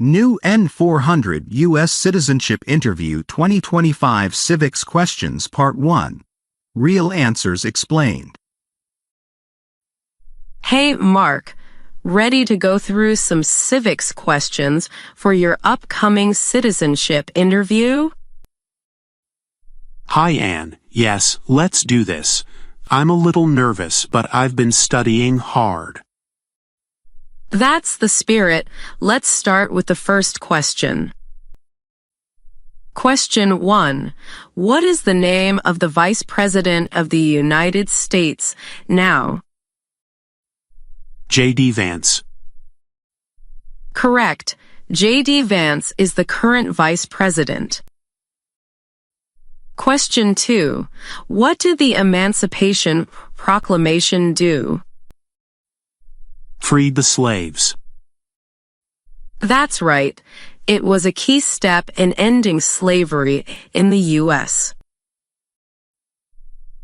New N400 U.S. Citizenship Interview 2025 Civics Questions Part 1. Real Answers Explained. Hey, Mark. Ready to go through some civics questions for your upcoming citizenship interview? Hi, Anne. Yes, let's do this. I'm a little nervous, but I've been studying hard. That's the spirit. Let's start with the first question. Question 1. What is the name of the Vice President of the United States now? J.D. Vance. Correct. J.D. Vance is the current Vice President. Question 2. What did the Emancipation Proclamation do? Freed the slaves. That's right. It was a key step in ending slavery in the U.S.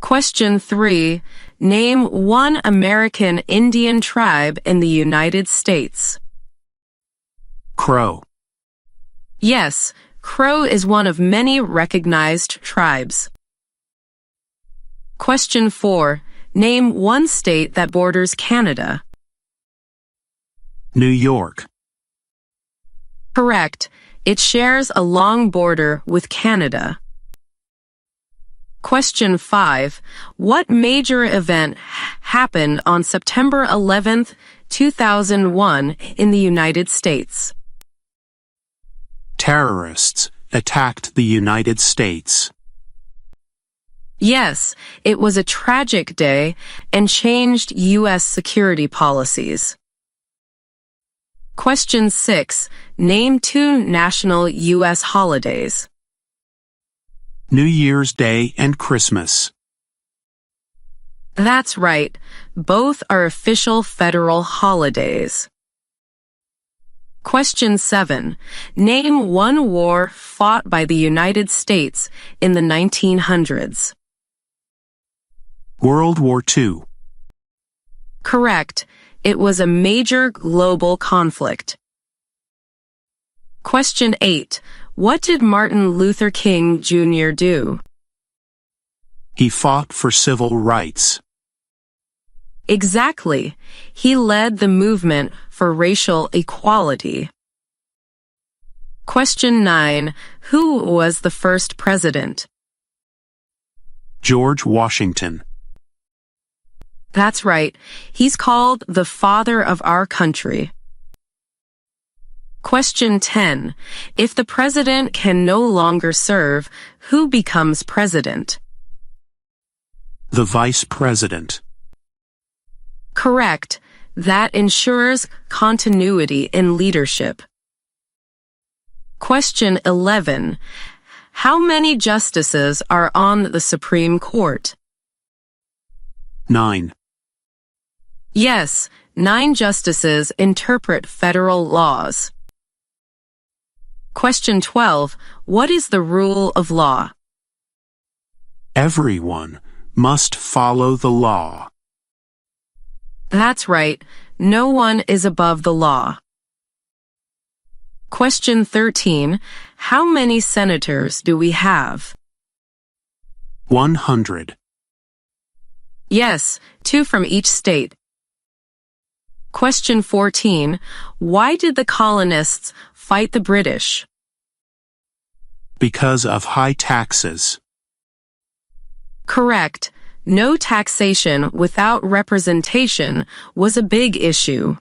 Question 3. Name one American Indian tribe in the United States. Crow. Yes, Crow is one of many recognized tribes. Question 4. Name one state that borders Canada. New York. Correct. It shares a long border with Canada. Question 5. What major event happened on September 11, 2001 in the United States? Terrorists attacked the United States. Yes, it was a tragic day and changed U.S. security policies. Question 6. Name two national U.S. holidays. New Year's Day and Christmas. That's right. Both are official federal holidays. Question 7. Name one war fought by the United States in the 1900s. World War II. Correct. It was a major global conflict. Question 8. What did Martin Luther King Jr. do? He fought for civil rights. Exactly. He led the movement for racial equality. Question 9. Who was the first president? George Washington. That's right. He's called the father of our country. Question 10. If the president can no longer serve, who becomes president? The vice president. Correct. That ensures continuity in leadership. Question 11. How many justices are on the Supreme Court? 9. Yes, 9 justices interpret federal laws. Question 12. What is the rule of law? Everyone must follow the law. That's right. No one is above the law. Question 13. How many senators do we have? 100. Yes, 2 from each state. Question 14. Why did the colonists fight the British? Because of high taxes. Correct. No taxation without representation was a big issue.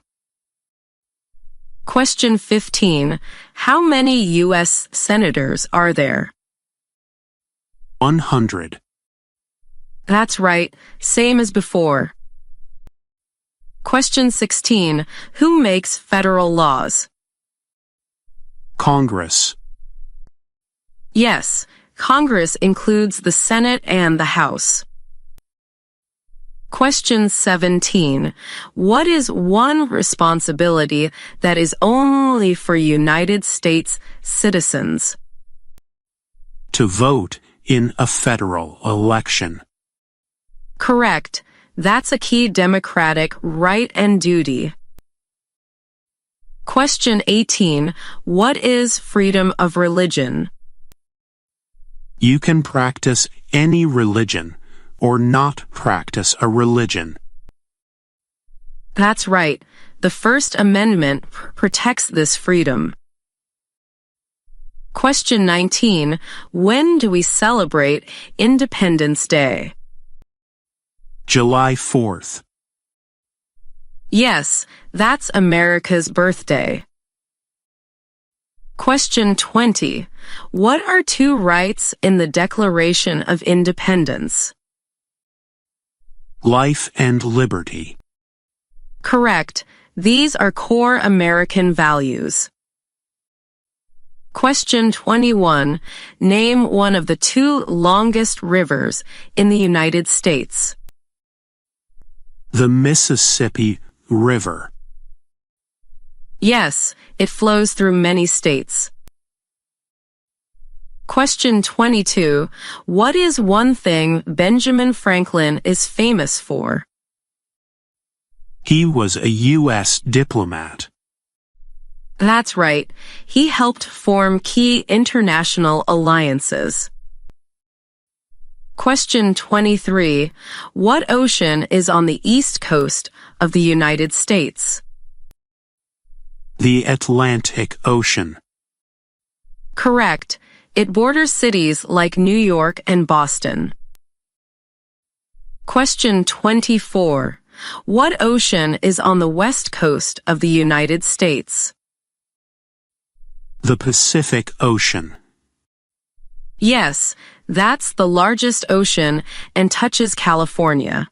Question 15. How many U.S. senators are there? 100. That's right. Same as before. Question 16. Who makes federal laws? Congress. Yes, Congress includes the Senate and the House. Question 17. What is one responsibility that is only for United States citizens? To vote in a federal election. Correct. That's a key democratic right and duty. Question 18. What is freedom of religion? You can practice any religion or not practice a religion. That's right. The First Amendment protects this freedom. Question 19. When do we celebrate Independence Day? July 4th. Yes, that's America's birthday. Question 20. What are two rights in the Declaration of Independence? Life and liberty. Correct. These are core American values. Question 21. Name one of the two longest rivers in the United States. The Mississippi River. Yes, it flows through many states. Question 22. What is one thing Benjamin Franklin is famous for? He was a U.S. diplomat. That's right. He helped form key international alliances. Question 23. What ocean is on the east coast of the United States? The Atlantic Ocean. Correct. It borders cities like New York and Boston. Question 24. What ocean is on the west coast of the United States? The Pacific Ocean. Yes, that's the largest ocean and touches California.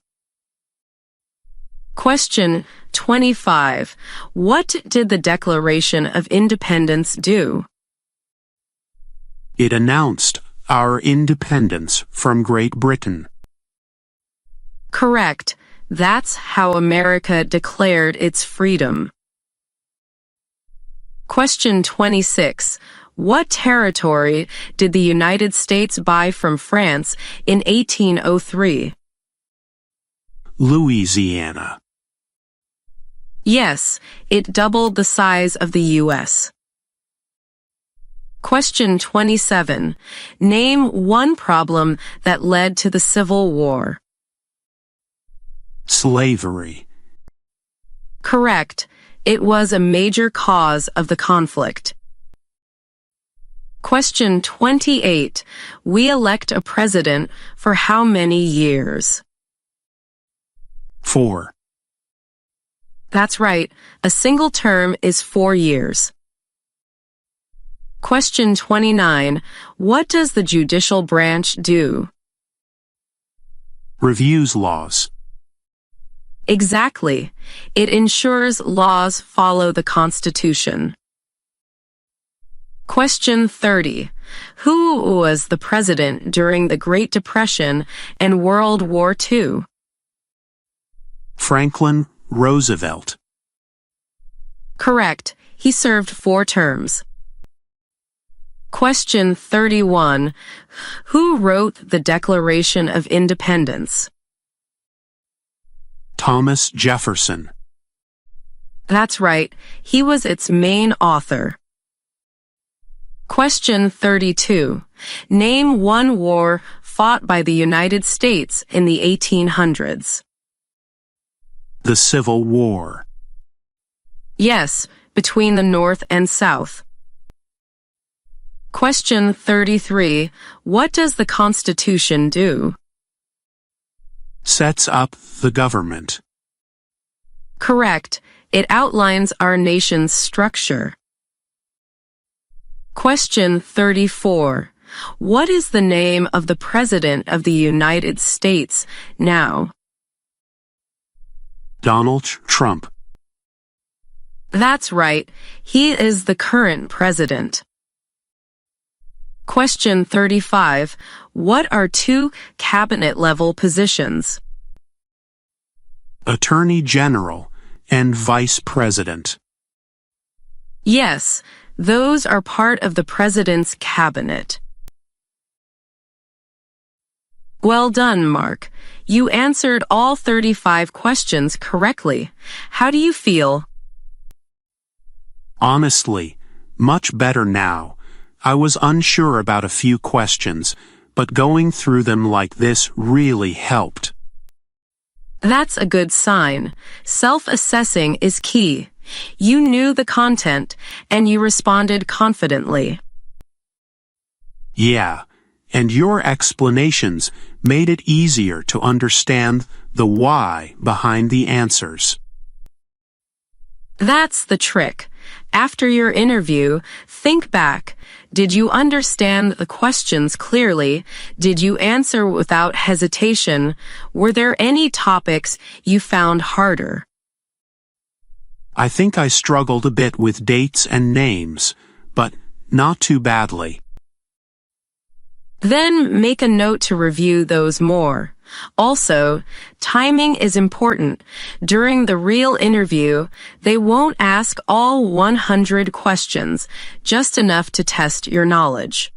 Question 25. What did the Declaration of Independence do? It announced our independence from Great Britain. Correct. That's how America declared its freedom. Question 26. What territory did the United States buy from France in 1803? Louisiana. Yes, it doubled the size of the U.S. Question 27. Name one problem that led to the Civil War. Slavery. Correct. It was a major cause of the conflict. Question 28. We elect a president for how many years? 4. That's right. A single term is 4 years. Question 29. What does the judicial branch do? Reviews laws. Exactly. It ensures laws follow the Constitution. Question 30. Who was the president during the Great Depression and World War II? Franklin Roosevelt. Correct. He served 4 terms. Question 31. Who wrote the Declaration of Independence? Thomas Jefferson. That's right. He was its main author. Question 32. Name one war fought by the United States in the 1800s. The Civil War. Yes, between the North and South. Question 33. What does the Constitution do? Sets up the government. Correct. It outlines our nation's structure. Question 34. What is the name of the President of the United States now? Donald Trump. That's right. He is the current president. Question 35. What are 2 cabinet-level positions? Attorney General and Vice President. Yes, those are part of the president's cabinet. Well done, Mark. You answered all 35 questions correctly. How do you feel? Honestly, much better now. I was unsure about a few questions, but going through them like this really helped. That's a good sign. Self-assessing is key. You knew the content, and you responded confidently. Yeah, and your explanations made it easier to understand the why behind the answers. That's the trick. After your interview, think back. Did you understand the questions clearly? Did you answer without hesitation? Were there any topics you found harder? I think I struggled a bit with dates and names, but not too badly. Then make a note to review those more. Also, timing is important. During the real interview, they won't ask all 100 questions, just enough to test your knowledge.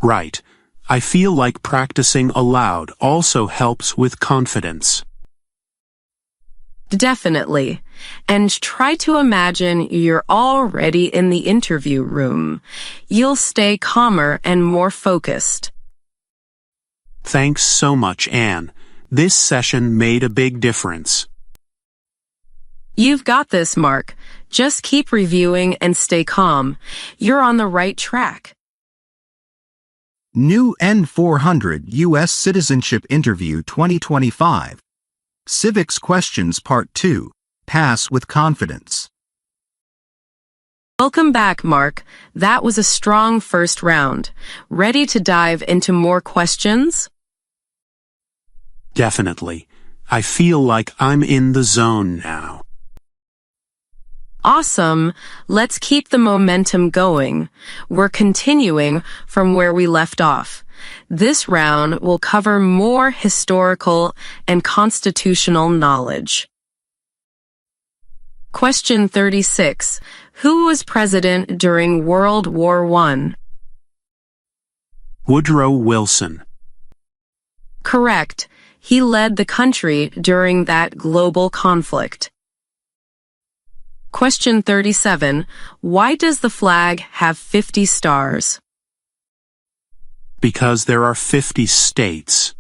Right. I feel like practicing aloud also helps with confidence. Definitely. And try to imagine you're already in the interview room. You'll stay calmer and more focused. Thanks so much, Anne. This session made a big difference. You've got this, Mark. Just keep reviewing and stay calm. You're on the right track. New N400 U.S. Citizenship Interview 2025. Civics Questions Part 2. Pass with Confidence. Welcome back, Mark. That was a strong first round. Ready to dive into more questions? Definitely. I feel like I'm in the zone now. Awesome. Let's keep the momentum going. We're continuing from where we left off. This round will cover more historical and constitutional knowledge. Question 36. Who was president during World War I? Woodrow Wilson. Correct. He led the country during that global conflict. Question 37. Why does the flag have 50 stars? Because there are 50 states.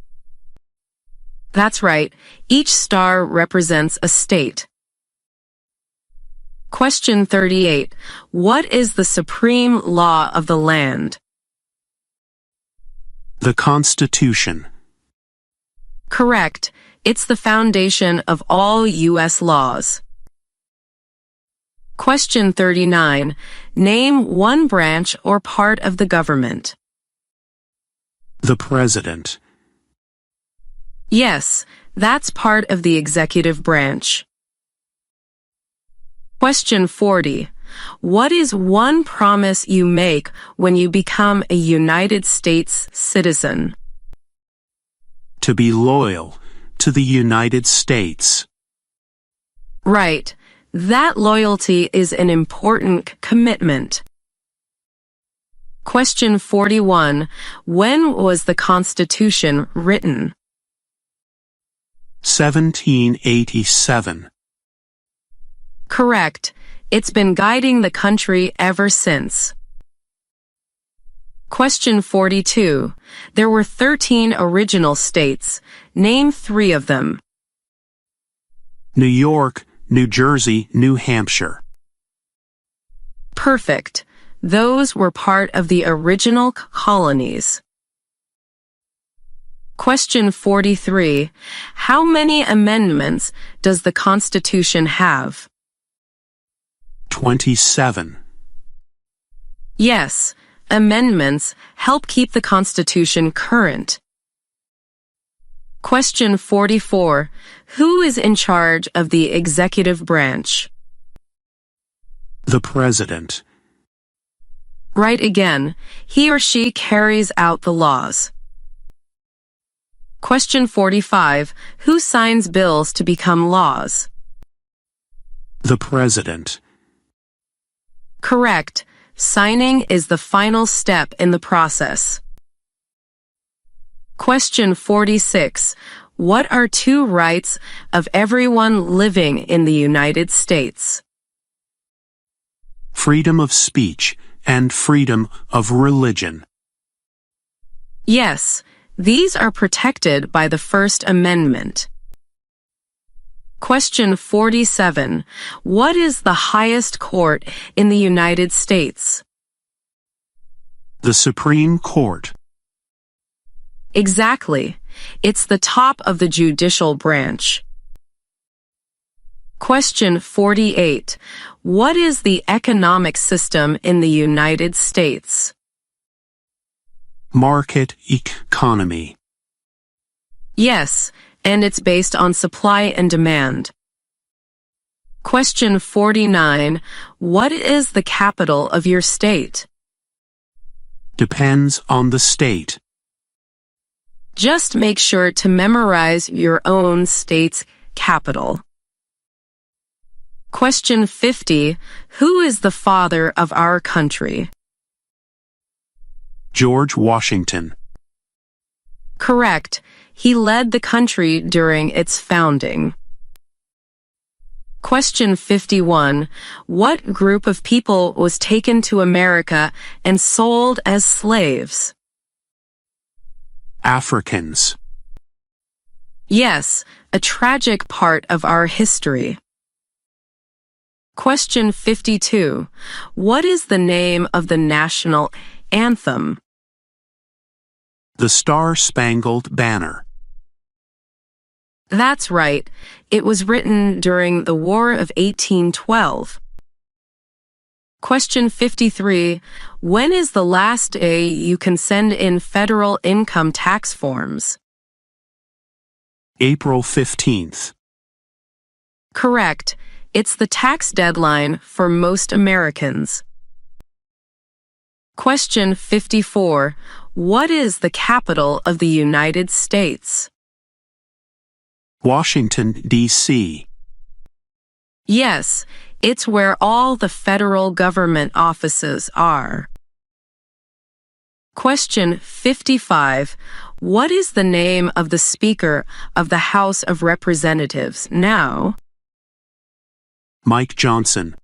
That's right. Each star represents a state. Question 38. What is the supreme law of the land? The Constitution. Correct. It's the foundation of all U.S. laws. Question 39. Name one branch or part of the government. The President. Yes, that's part of the executive branch. Question 40. What is one promise you make when you become a United States citizen? To be loyal to the United States. Right. That loyalty is an important commitment. Question 41. When was the Constitution written? 1787. Correct. It's been guiding the country ever since. Question 42. There were 13 original states. Name 3 of them. New York, New Jersey, New Hampshire. Perfect. Those were part of the original colonies. Question 43. How many amendments does the Constitution have? 27. Yes, amendments help keep the Constitution current. Question 44. Who is in charge of the executive branch? The President. Right again. He or she carries out the laws. Question 45. Who signs bills to become laws? The President. Correct. Signing is the final step in the process. Question 46. What are 2 rights of everyone living in the United States? freedom of speech, and freedom of religion. Yes, these are protected by the First Amendment. Question 47. What is the highest court in the United States? The Supreme Court. Exactly. It's the top of the judicial branch. Question 48. What is the economic system in the United States? Market economy. Yes, and it's based on supply and demand. Question 49. What is the capital of your state? Depends on the state. Just make sure to memorize your own state's capital. Question 50. Who is the father of our country? George Washington. Correct. He led the country during its founding. Question 51. What group of people was taken to America and sold as slaves? Africans. Yes, a tragic part of our history. Question 52. What is the name of the national anthem? The Star-Spangled Banner. That's right. It was written during the War of 1812. Question 53. When is the last day you can send in federal income tax forms? April 15th. Correct. It's the tax deadline for most Americans. Question 54. What is the capital of the United States? Washington, D.C. Yes, it's where all the federal government offices are. Question 55. What is the name of the Speaker of the House of Representatives now? Mike Johnson.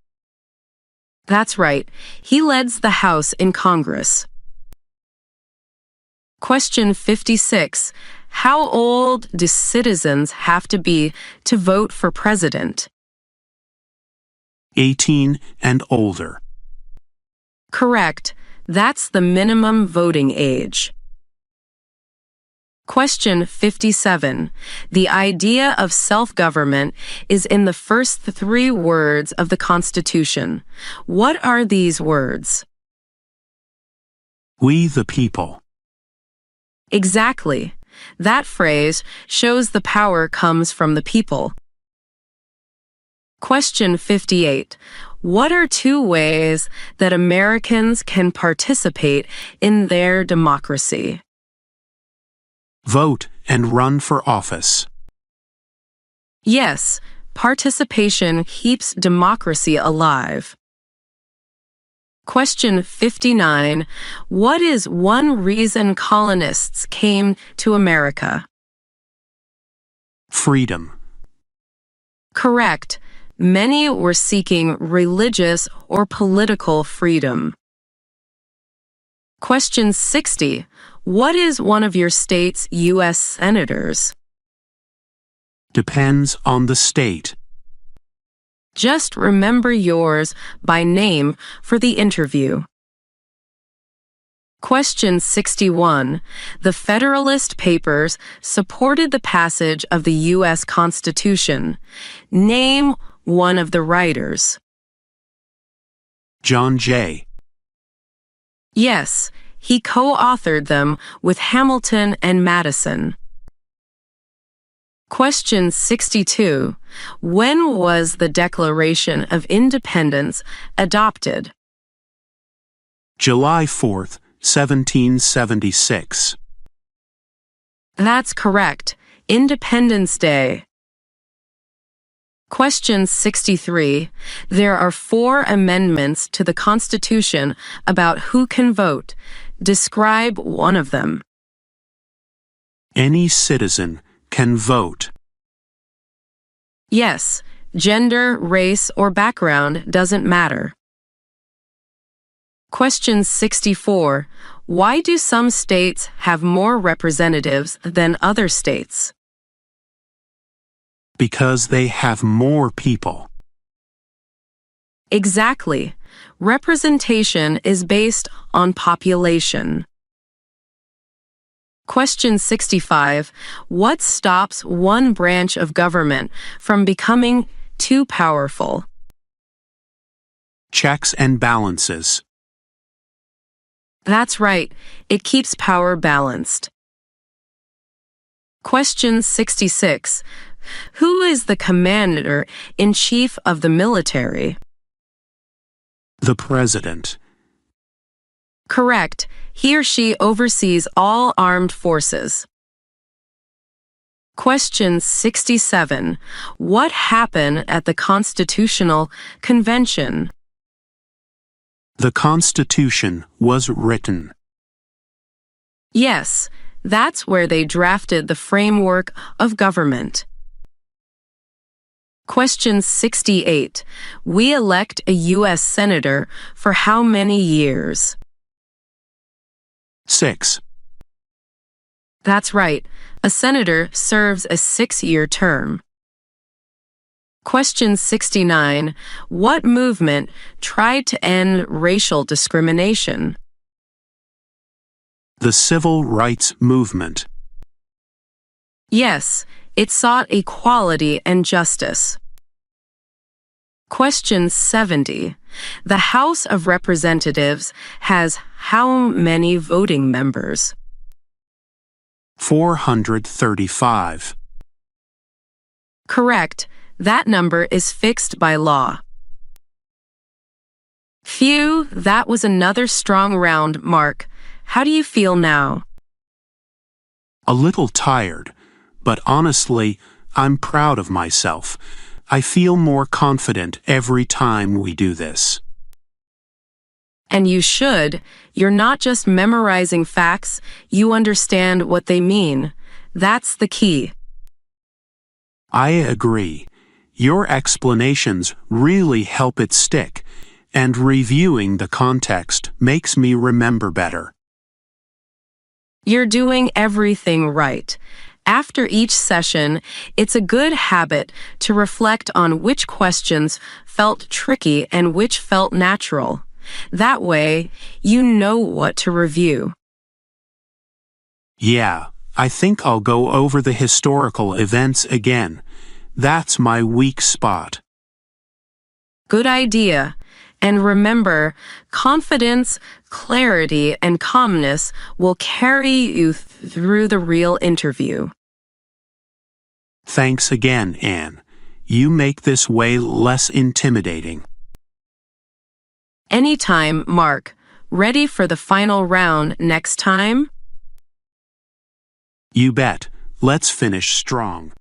That's right. He leads the House in Congress. Question 56. How old do citizens have to be to vote for president? 18 and older. Correct. That's the minimum voting age. Question 57. The idea of self-government is in the first 3 words of the Constitution. What are these words? We the people. Exactly. That phrase shows the power comes from the people. Question 58. What are 2 ways that Americans can participate in their democracy? Vote and run for office. Yes, participation keeps democracy alive. Question 59. What is one reason colonists came to America? Freedom. Correct. Many were seeking religious or political freedom. Question 60. What is one of your state's U.S. senators? Depends on the state. Just remember yours by name for the interview. Question 61. The Federalist Papers supported the passage of the U.S. Constitution. Name one of the writers. John Jay. Yes, he co-authored them with Hamilton and Madison. Question 62. When was the Declaration of Independence adopted? July 4th, 1776. That's correct. Independence Day. Question 63. There are 4 amendments to the Constitution about who can vote. Describe one of them. Any citizen can vote. Yes, gender, race, or background doesn't matter. Question 64. Why do some states have more representatives than other states? Because they have more people. Exactly. Representation is based on population. Question 65. What stops one branch of government from becoming too powerful? Checks and balances. That's right. It keeps power balanced. Question 66. Who is the commander-in-chief of the military? The president. Correct. He or she oversees all armed forces. Question 67. What happened at the Constitutional Convention? The Constitution was written. Yes, that's where they drafted the framework of government. Question 68. We elect a U.S. Senator for how many years? 6. That's right. A senator serves a 6-year term. Question 69. What movement tried to end racial discrimination? The Civil Rights Movement. Yes, it sought equality and justice. Question 70. The House of Representatives has how many voting members? 435. Correct. That number is fixed by law. Phew, that was another strong round, Mark. How do you feel now? A little tired, but honestly, I'm proud of myself. I feel more confident every time we do this. And you should. You're not just memorizing facts, you understand what they mean. That's the key. I agree. Your explanations really help it stick, and reviewing the context makes me remember better. You're doing everything right. After each session, it's a good habit to reflect on which questions felt tricky and which felt natural. That way, you know what to review. Yeah, I think I'll go over the historical events again. That's my weak spot. Good idea. And remember, confidence, clarity, and calmness will carry you through the real interview. Thanks again, Anne. You make this way less intimidating. Anytime, Mark. Ready for the final round next time? You bet. Let's finish strong.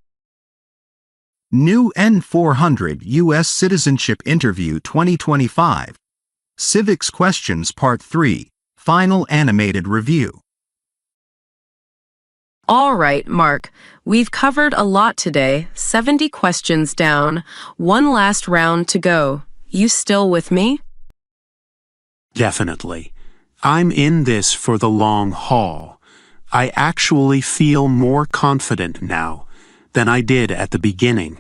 New N400 U.S. Citizenship Interview 2025. Civics Questions Part 3. Final Animated Review. All right, Mark. We've covered a lot today. 70 questions down. One last round to go. You still with me? Definitely. I'm in this for the long haul. I actually feel more confident now than I did at the beginning.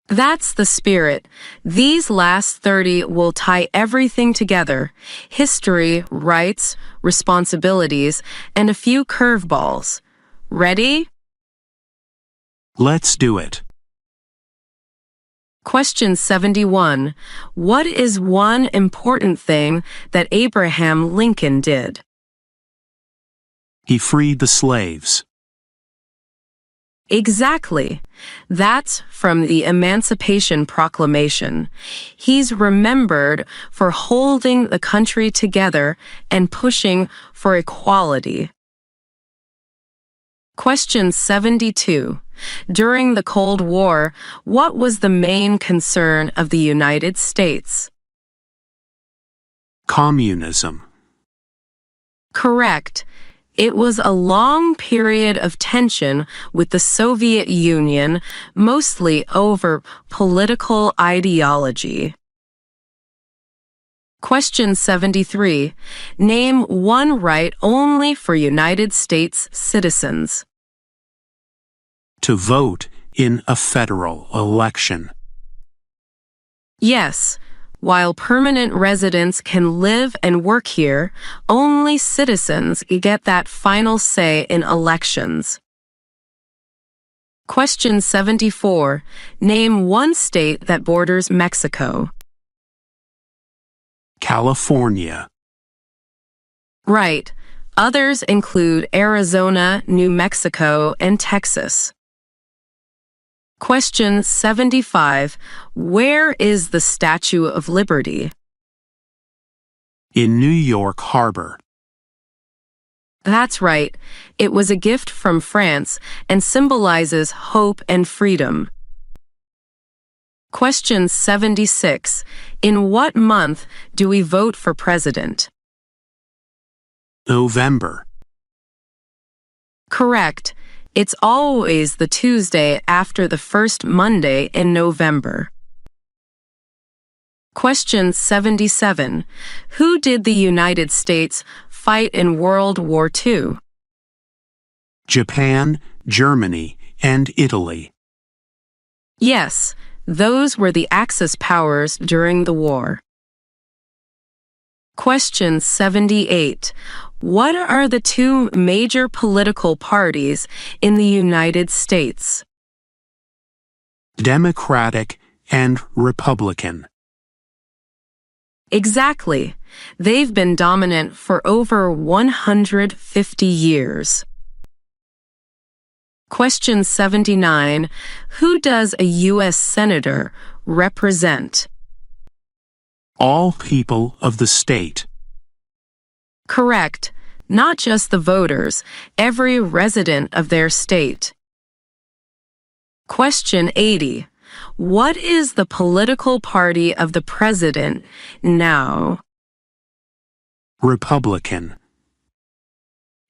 That's the spirit. These last 30 will tie everything together. History, rights, responsibilities, and a few curveballs. Ready? Let's do it. Question 71. What is one important thing that Abraham Lincoln did? He freed the slaves. Exactly. That's from the Emancipation Proclamation. He's remembered for holding the country together and pushing for equality. Question 72. During the Cold War, what was the main concern of the United States? Communism. Correct. It was a long period of tension with the Soviet Union, mostly over political ideology. Question 73. Name one right only for United States citizens. To vote in a federal election. Yes. While permanent residents can live and work here, only citizens get that final say in elections. Question 74. Name one state that borders Mexico. California. Right. Others include Arizona, New Mexico, and Texas. Question 75. Where is the Statue of Liberty? In New York Harbor. That's right. It was a gift from France and symbolizes hope and freedom. Question 76. In what month do we vote for president? November. Correct. It's always the Tuesday after the first Monday in November. Question 77. Who did the United States fight in World War II? Japan, Germany, and Italy. Yes, those were the Axis powers during the war. Question 78. What are the two major political parties in the United States? Democratic and Republican. Exactly. They've been dominant for over 150 years. Question 79. Who does a U.S. Senator represent? All people of the state. Correct. Not just the voters, every resident of their state. Question 80. What is the political party of the president now? Republican.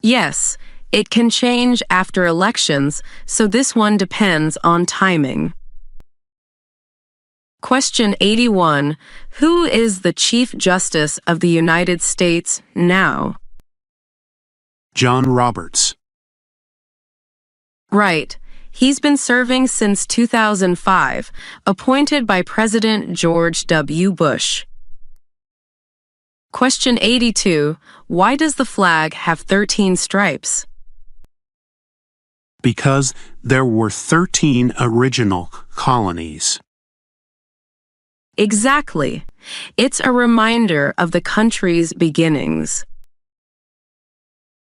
Yes, it can change after elections, so this one depends on timing. Question 81. Who is the Chief Justice of the United States now? John Roberts. Right. He's been serving since 2005, appointed by President George W. Bush. Question 82. Why does the flag have 13 stripes? Because there were 13 original colonies. Exactly. It's a reminder of the country's beginnings.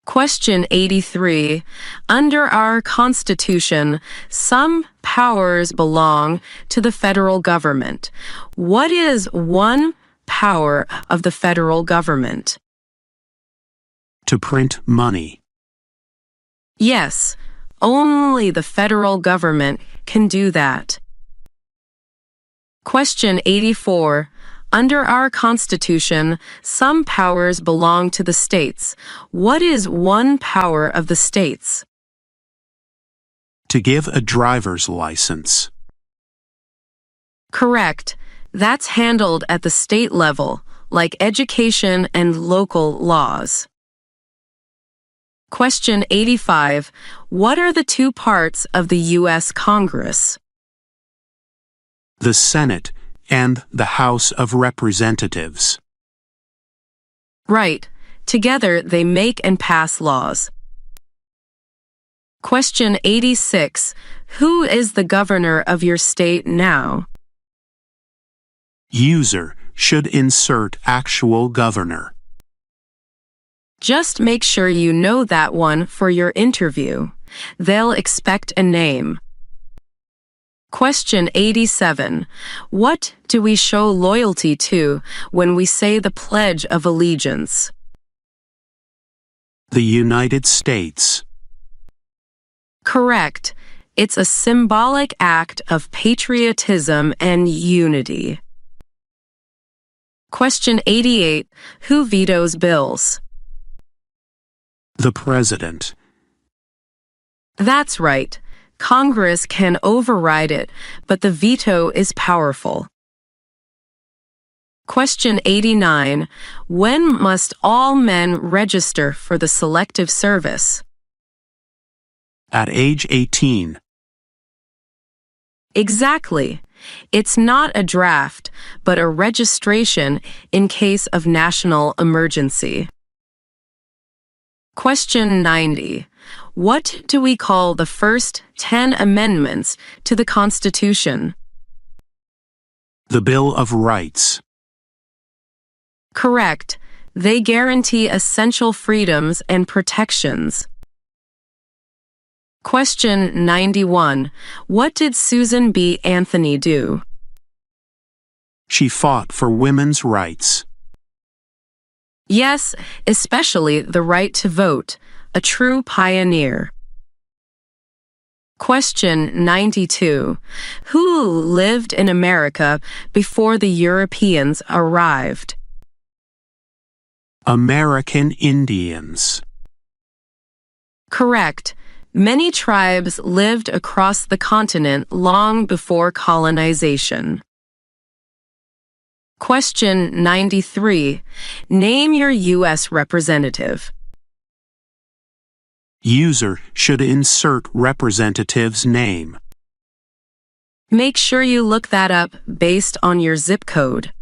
Question 83. Under our Constitution, some powers belong to the federal government. What is one power of the federal government? To print money. Yes, only the federal government can do that. Question 84. Under our Constitution, some powers belong to the states. What is one power of the states? To give a driver's license. Correct. That's handled at the state level, like education and local laws. Question 85. What are the two parts of the U.S. Congress? The Senate and the House of Representatives. Right. Together they make and pass laws. Question 86. Who is the governor of your state now? User should insert actual governor. Just make sure you know that one for your interview. They'll expect a name. Question 87. What do we show loyalty to when we say the Pledge of Allegiance? The United States. Correct. It's a symbolic act of patriotism and unity. Question 88. Who vetoes bills? The President. That's right. Congress can override it, but the veto is powerful. Question 89. When must all men register for the Selective Service? At age 18. Exactly. It's not a draft, but a registration in case of national emergency. Question 90. What do we call the first 10 amendments to the Constitution? The Bill of Rights. Correct. They guarantee essential freedoms and protections. Question 91. What did Susan B. Anthony do? She fought for women's rights. Yes, especially the right to vote. A true pioneer. Question 92. Who lived in America before the Europeans arrived? American Indians. Correct. Many tribes lived across the continent long before colonization. Question 93. Name your U.S. representative. User should insert representative's name. Make sure you look that up based on your zip code.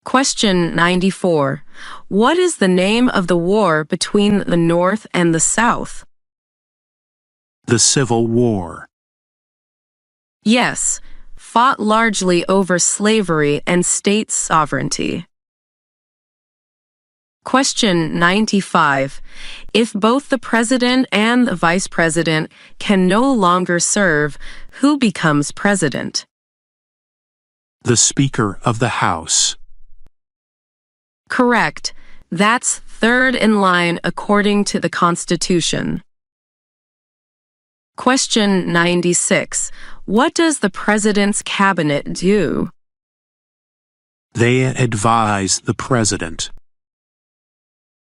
Question 94. What is the name of the war between the North and the South? The Civil War. Yes, fought largely over slavery and state sovereignty. Question 95. If both the president and the vice president can no longer serve, who becomes president? The Speaker of the House. Correct. That's third in line according to the Constitution. Question 96. What does the President's Cabinet do? They advise the President.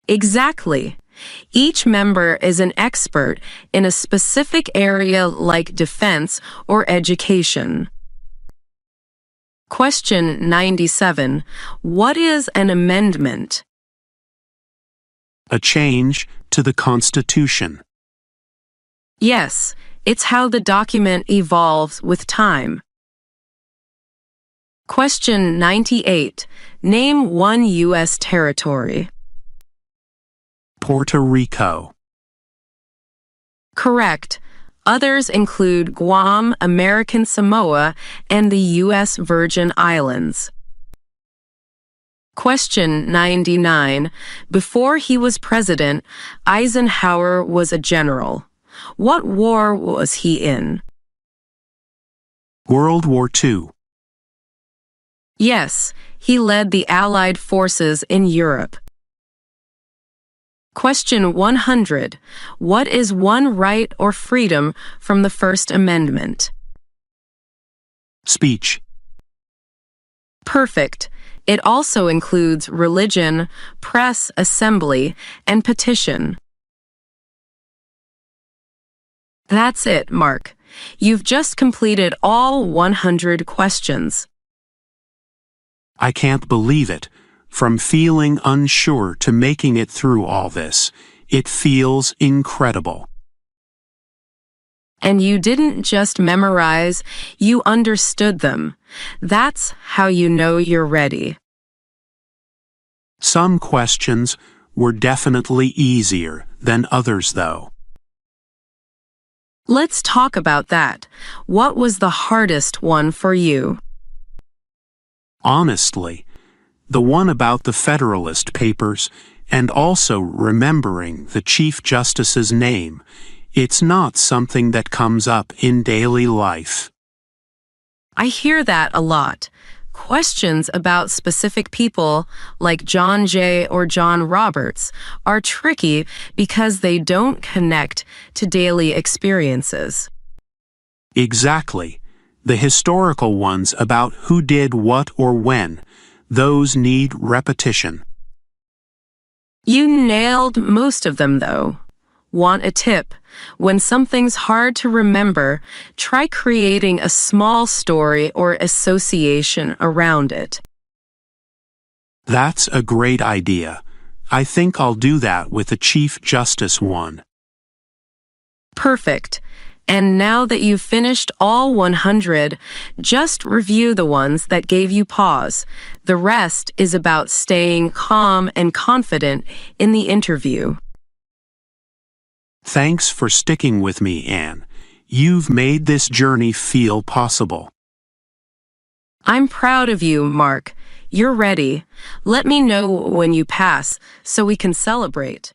Exactly. Each member is an expert in a specific area like defense or education. Question 97. What is an amendment? A change to the Constitution. Yes, it's how the document evolves with time. Question 98. Name one U.S. territory. Puerto Rico. Correct. Others include Guam, American Samoa, and the U.S. Virgin Islands. Question 99. Before he was president, Eisenhower was a general. What war was he in? World War II. Yes, he led the Allied forces in Europe. Question 100. What is one right or freedom from the First Amendment? Speech. Perfect. It also includes religion, press, assembly, and petition. That's it, Mark. You've just completed all 100 questions. I can't believe it. From feeling unsure to making it through all this, it feels incredible. And you didn't just memorize, you understood them. That's how you know you're ready. Some questions were definitely easier than others, though. Let's talk about that. What was the hardest one for you? Honestly, the one about the Federalist Papers and also remembering the Chief Justice's name, it's not something that comes up in daily life. I hear that a lot. Questions about specific people, like John Jay or John Roberts, are tricky because they don't connect to daily experiences. Exactly. The historical ones about who did what or when, those need repetition. You nailed most of them, though. Want a tip? When something's hard to remember, try creating a small story or association around it. That's a great idea. I think I'll do that with the Chief Justice one. Perfect. And now that you've finished all 100, just review the ones that gave you pause. The rest is about staying calm and confident in the interview. Thanks for sticking with me, Anne. You've made this journey feel possible. I'm proud of you, Mark. You're ready. Let me know when you pass so we can celebrate.